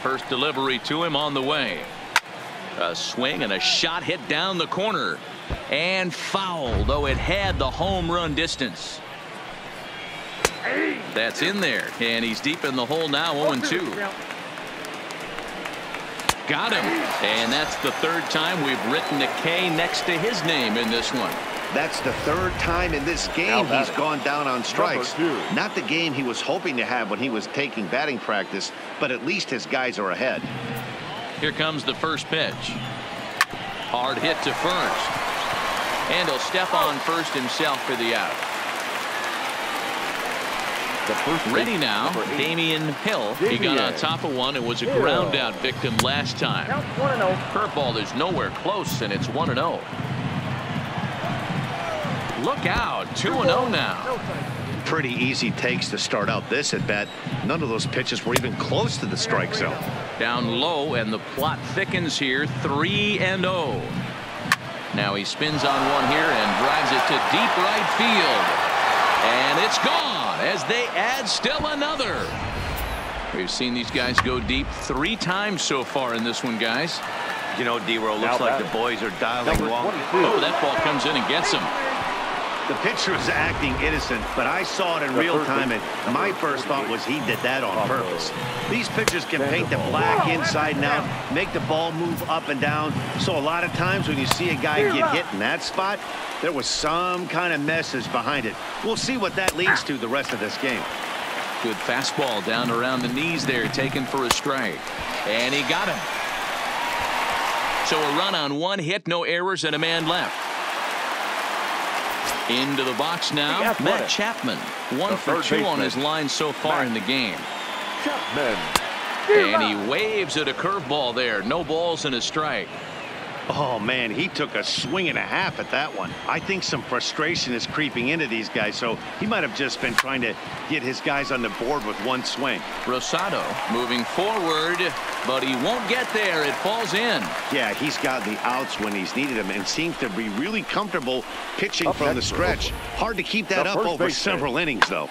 First delivery to him on the way. A swing and a shot hit down the corner. And foul, though it had the home run distance. That's in there. And he's deep in the hole now, 0-2. Got him. And that's the third time we've written a K next to his name in this one. That's the third time in this game he's gone down on strikes. Not the game he was hoping to have when he was taking batting practice, but at least his guys are ahead. Here comes the first pitch. Hard hit to first. And he'll step on first himself for the out. Ready now, Damian Hill. He got on top of one and was a ground out victim last time. Curveball is nowhere close, and it's 1-0. Look out, 2-0 now. Pretty easy takes to start out this at bat. None of those pitches were even close to the strike zone. Down low, and the plot thickens here, 3-0. Now he spins on one here and drives it to deep right field. And it's gone as they add still another. We've seen these guys go deep 3 times so far in this one, guys. You know, D-Roll, looks like the boys are dialing along. Oh, that ball comes in and gets him. The pitcher is acting innocent, but I saw it in real time, and my first thought was he did that on purpose. These pitchers can paint the black inside and out, make the ball move up and down. So a lot of times when you see a guy get hit in that spot, there was some kind of message behind it. We'll see what that leads to the rest of this game. Good fastball down around the knees there, taken for a strike. And he got him. So a run on 1 hit, no errors, and a man left. Into the box now, Matt Chapman. 1 for 2 on his line so far in the game. And he waves at a curveball there. No balls and a strike. Oh, man, he took a swing and a half at that one. I think some frustration is creeping into these guys, so he might have just been trying to get his guys on the board with 1 swing. Rosado moving forward, but he won't get there. It falls in. Yeah, he's got the outs when he's needed them and seems to be really comfortable pitching from the stretch. Hard to keep that up over several innings, though.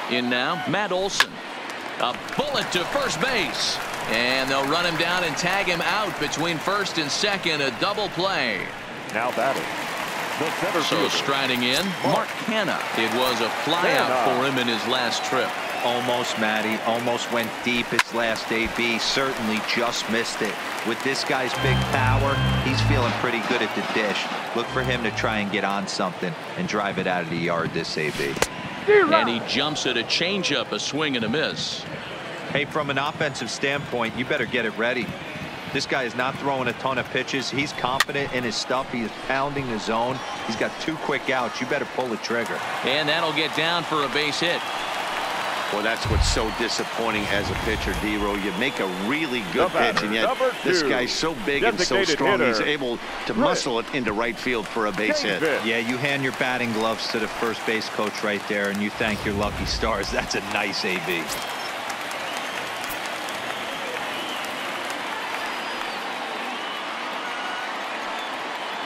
In now, Matt Olson. A bullet to first base. And they'll run him down and tag him out between first and second. A double play. Now batting. So striding in, Mark Hanna. It was a flyout for him in his last trip. Almost, Matty. Almost went deep his last AB. Certainly just missed it. With this guy's big power, he's feeling pretty good at the dish. Look for him to try and get on something and drive it out of the yard this AB. And he jumps at a changeup, a swing and a miss. Hey, from an offensive standpoint, you better get it ready. This guy is not throwing a ton of pitches. He's confident in his stuff. He is pounding the zone. He's got 2 quick outs. You better pull the trigger. And that'll get down for a base hit. Well, that's what's so disappointing as a pitcher, D-Row. You make a really good pitch, and yet this guy's so big and so strong, he's able to muscle it into right field for a base hit. Yeah, you hand your batting gloves to the first base coach right there, and you thank your lucky stars. That's a nice AB.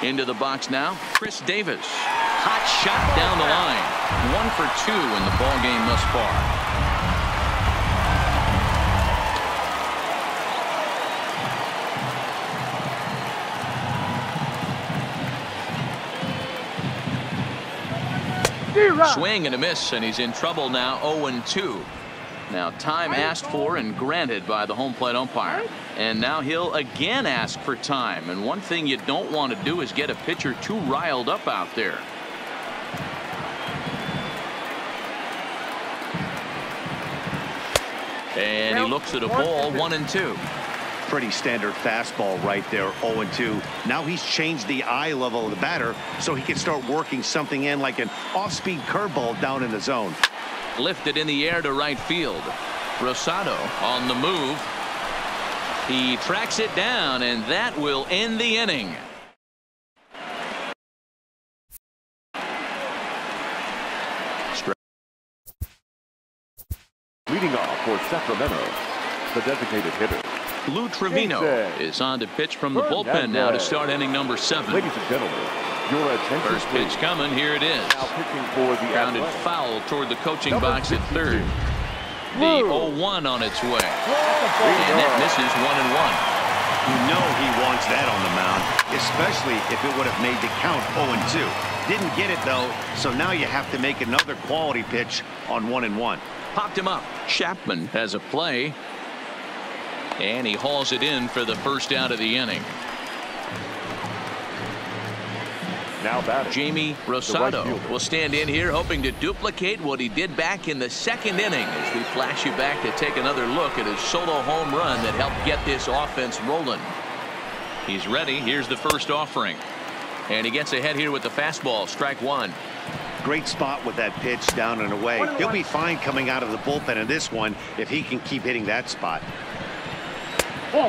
Into the box now, Chris Davis. Hot shot down the line. 1 for 2 in the ball game thus far. Swing and a miss, and he's in trouble now. 0-2. Now time asked for and granted by the home plate umpire. And now he'll again ask for time. And one thing you don't want to do is get a pitcher too riled up out there. And he looks at a ball, 1-2. Pretty standard fastball right there, 0-2. Now he's changed the eye level of the batter so he can start working something in like an off-speed curveball down in the zone. Lifted in the air to right field. Rosado on the move. He tracks it down, and that will end the inning. Leading off for Sacramento, the designated hitter, Lou Trevino is on to pitch from the bullpen now to start inning number 7. Ladies and gentlemen, your attention. First pitch coming. Here it is. Now pitching for the Grounded foul toward the coaching box at third. The 0-1 on its way. And that misses 1-1. You know he wants that on the mound, especially if it would have made the count 0-2. Didn't get it, though, so now you have to make another quality pitch on 1-1. Popped him up. Chapman has a play. And he hauls it in for the first out of the inning. Now batting, Jamie Rosado will stand in here hoping to duplicate what he did back in the second inning as we flash you back to take another look at his solo home run that helped get this offense rolling. He's ready. Here's the first offering. And he gets ahead here with the fastball. Strike one. Great spot with that pitch down and away. He'll be fine coming out of the bullpen in this one if he can keep hitting that spot.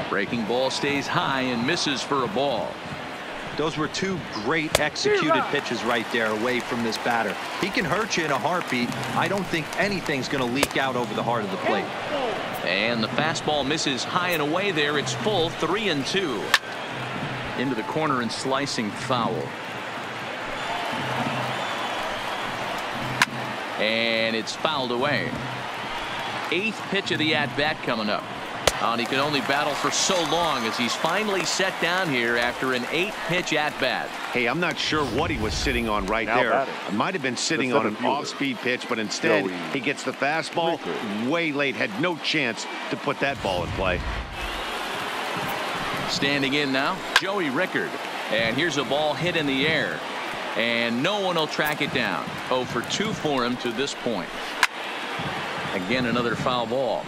Breaking ball stays high and misses for a ball. Those were two great executed pitches right there away from this batter. He can hurt you in a heartbeat. I don't think anything's going to leak out over the heart of the plate. And the fastball misses high and away there. It's full, 3-2. Into the corner and slicing foul. And it's fouled away. 8th pitch of the at-bat coming up. And he can only battle for so long as he's finally set down here after an 8-pitch at-bat. Hey, I'm not sure what he was sitting on right now there. Batting. It might have been sitting on an off-speed pitch, but instead he gets the fastball way late. Had no chance to put that ball in play. Standing in now, Joey Rickard. And here's a ball hit in the air. And no one will track it down. 0 for 2 for him to this point. Again, another foul ball.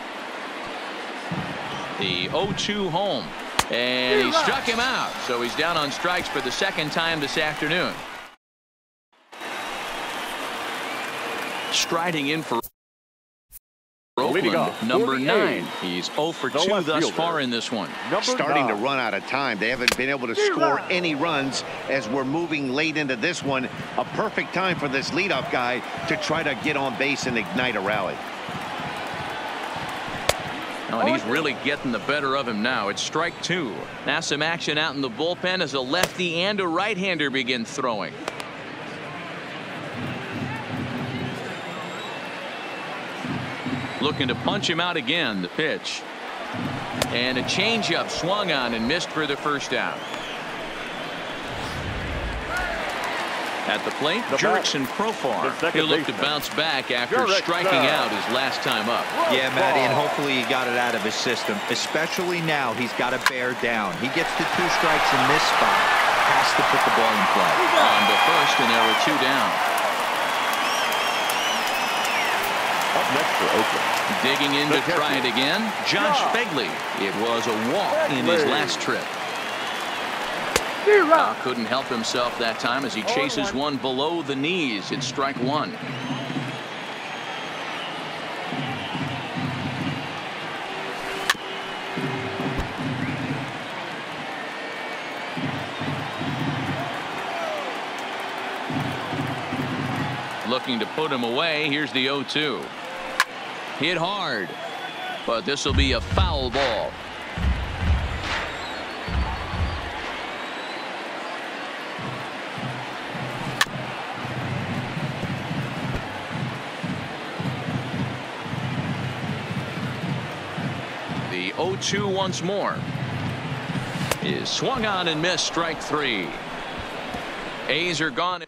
The 0-2 home. And he struck him out. So he's down on strikes for the second time this afternoon. Striding in for Oakland, number 9. He's 0 for 2 thus far in this one. Starting to run out of time. They haven't been able to score any runs as we're moving late into this one. A perfect time for this leadoff guy to try to get on base and ignite a rally. Oh, and he's really getting the better of him now. It's strike 2. Now some action out in the bullpen as a lefty and a right-hander begin throwing. Looking to punch him out again. The pitch. And a changeup swung on and missed for the first out. At the plate, Jurickson Profar. He'll look to bounce back after striking out his last time up. Yeah, Matty, and hopefully he got it out of his system. Especially now, he's got to bear down. He gets to 2 strikes in this spot. Has to put the ball in play. On to first, and there were 2 down. Up next for Oakland. Digging in to try it again, Josh Begley. It was a walk in his last trip. Couldn't help himself that time as he chases one below the knees. It's strike 1. Looking to put him away. Here's the 0-2. Hit hard, but this will be a foul ball. The 0-2 once more is swung on and missed. Strike 3. A's are gone.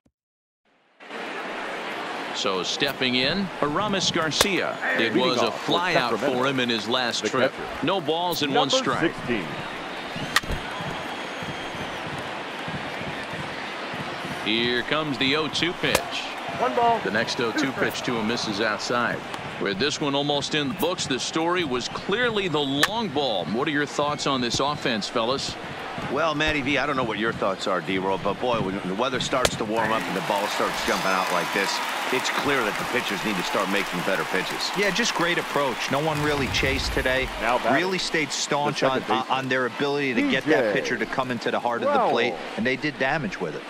So stepping in, Aramis Garcia. It was a flyout for him in his last trip. No balls and 1 strike. 16. Here comes the 0-2 pitch. 1 ball. The next 0-2 pitch to him misses outside. With this one almost in the books, the story was clearly the long ball. What are your thoughts on this offense, fellas? Well, Matty V, I don't know what your thoughts are, D-Roll, but boy, when the weather starts to warm up and the ball starts jumping out like this, it's clear that the pitchers need to start making better pitches. Yeah, just great approach. No one really chased today. Really stayed staunch on their ability to get that pitcher to come into the heart of the plate, and they did damage with it.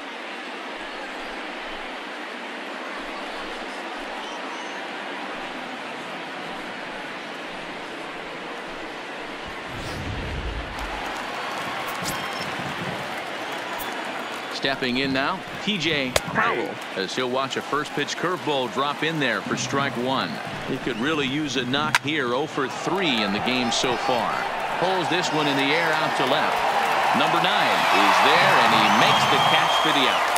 Stepping in now, TJ Crowell, as he'll watch a first pitch curveball drop in there for strike one. He could really use a knock here. 0 for 3 in the game so far. Pulls this one in the air out to left. Number 9 is there, and he makes the catch for the out.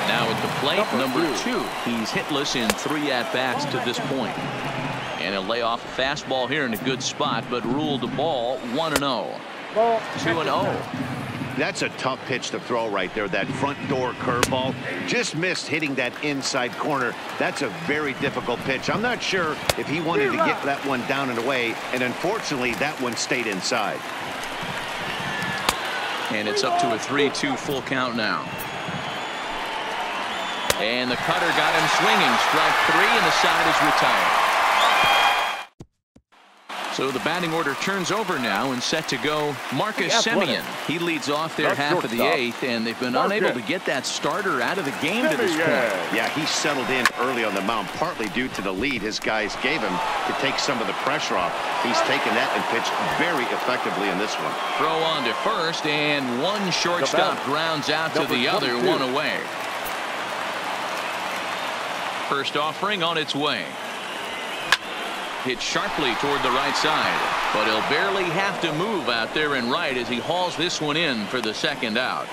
Now at the plate, number 2. He's hitless in 3 at-bats to this point. And he'll lay off a fastball here in a good spot, but ruled the ball 1-0. 2-0. That's a tough pitch to throw right there. That front door curveball just missed hitting that inside corner. That's a very difficult pitch. I'm not sure if he wanted to get that one down and away, and unfortunately that one stayed inside. And it's up to a 3-2 full count now. And the cutter got him swinging. Strike 3, and the side is retired. So the batting order turns over now, and set to go Marcus Semien. He leads off their half of the 8th, and they've been unable to get that starter out of the game to this point. Yeah, he settled in early on the mound, partly due to the lead his guys gave him to take some of the pressure off. He's taken that and pitched very effectively in this one. Throw on to first, and one shortstop grounds out to the other, 1 away. First offering on its way. Hit sharply toward the right side, but he'll barely have to move out there in right as he hauls this one in for the second out.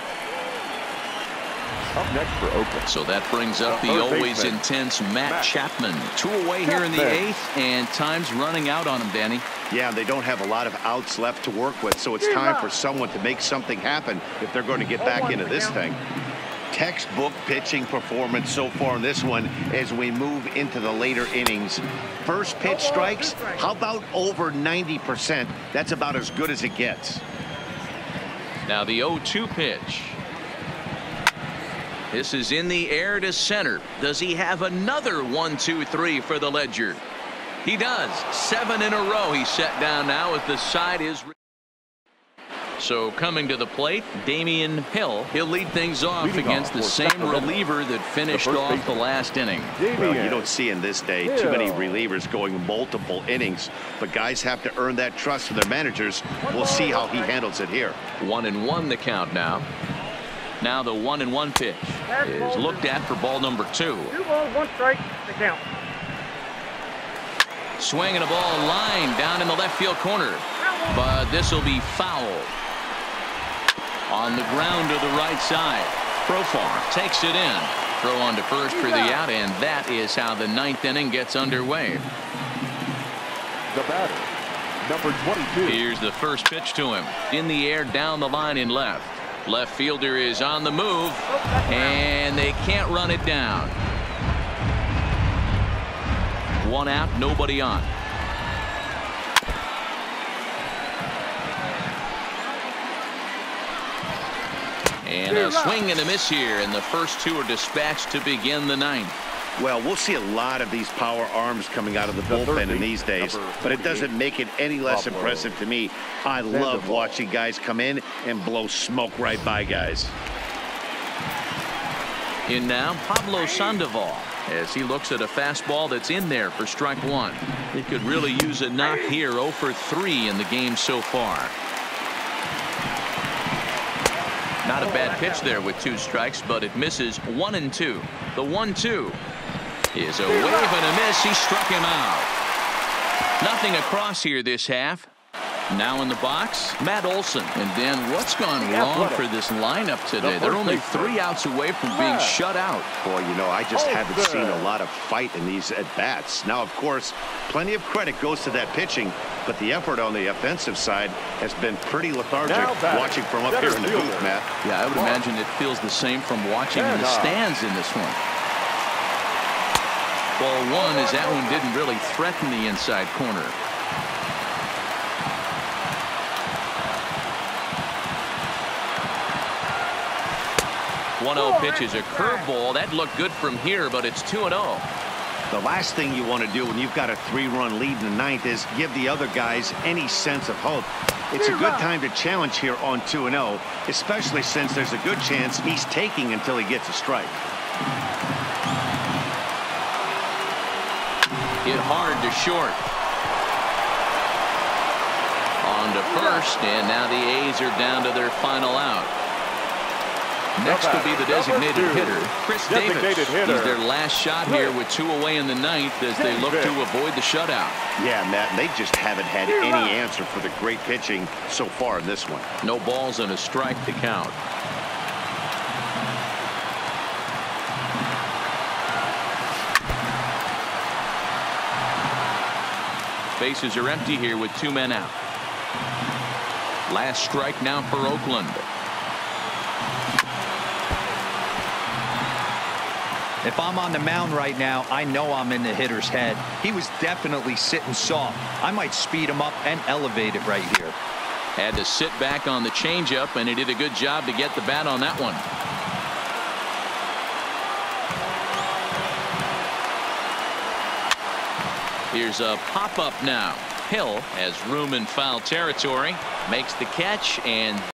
Up next for Oakland. So that brings up the always intense Matt Chapman. 2 away here in the 8th, and time's running out on him, Danny. Yeah, they don't have a lot of outs left to work with, so it's time for someone to make something happen if they're going to get back into this thing. Textbook pitching performance so far in this one as we move into the later innings. First pitch strikes, how about over 90%? That's about as good as it gets. Now the 0-2 pitch. This is in the air to center. Does he have another 1-2-3 for the ledger? He does. 7 in a row. He's set down now as the side is. So coming to the plate, Damian Hill. He'll lead things off against the same reliever that finished off the last inning. Well, you don't see in this day too many relievers going multiple innings, but guys have to earn that trust from their managers. We'll see how he handles it here. 1-1 the count now. Now the 1-1 pitch is looked at for ball number 2. 2 balls, 1 strike, the count. Swinging a ball line down in the left field corner, but this will be foul. On the ground to the right side. Profar takes it in. Throw on to first for the out, and that is how the 9th inning gets underway. The batter, number 22. Here's the first pitch to him. In the air, down the line in left. Left fielder is on the move, and they can't run it down. 1 out, nobody on. And a swing and a miss here, and the first 2 are dispatched to begin the 9th. Well, we'll see a lot of these power arms coming out of the bullpen in these days, but it doesn't make it any less impressive to me. I love watching guys come in and blow smoke right by guys. In now, Pablo Sandoval, as he looks at a fastball that's in there for strike 1. He could really use a knock here. 0 for 3 in the game so far. Not a bad pitch there with 2 strikes, but it misses 1-2. The 1-2 is a wave and a miss. He struck him out. Nothing across here this half. Now in the box, Matt Olson. And then what's gone wrong for this lineup today? They're only 3 outs away from being shut out. Boy, you know, I just haven't seen a lot of fight in these at-bats. Now, of course, plenty of credit goes to that pitching, but the effort on the offensive side has been pretty lethargic watching from up here in the booth, Matt. Yeah, I would imagine it feels the same from watching in the stands in this one. Ball 1 as that one didn't really threaten the inside corner. 1-0 pitch is a curveball. That looked good from here, but it's 2-0. The last thing you want to do when you've got a 3-run lead in the 9th is give the other guys any sense of hope. It's a good time to challenge here on 2-0, especially since there's a good chance he's taking until he gets a strike. Hit hard to short. On On to first, and now the A's are down to their final out. Next will be the designated hitter, Chris Davis. He's their last shot here with 2 away in the ninth as they look to avoid the shutout. Yeah, Matt, they just haven't had any answer for the great pitching so far in this one. No balls and a strike to count. Bases are empty here with 2 men out. Last strike now for Oakland. If I'm on the mound right now, I know I'm in the hitter's head. He was definitely sitting soft. I might speed him up and elevate it right here. Had to sit back on the changeup, and he did a good job to get the bat on that one. Here's a pop-up now. Hill has room in foul territory, makes the catch, and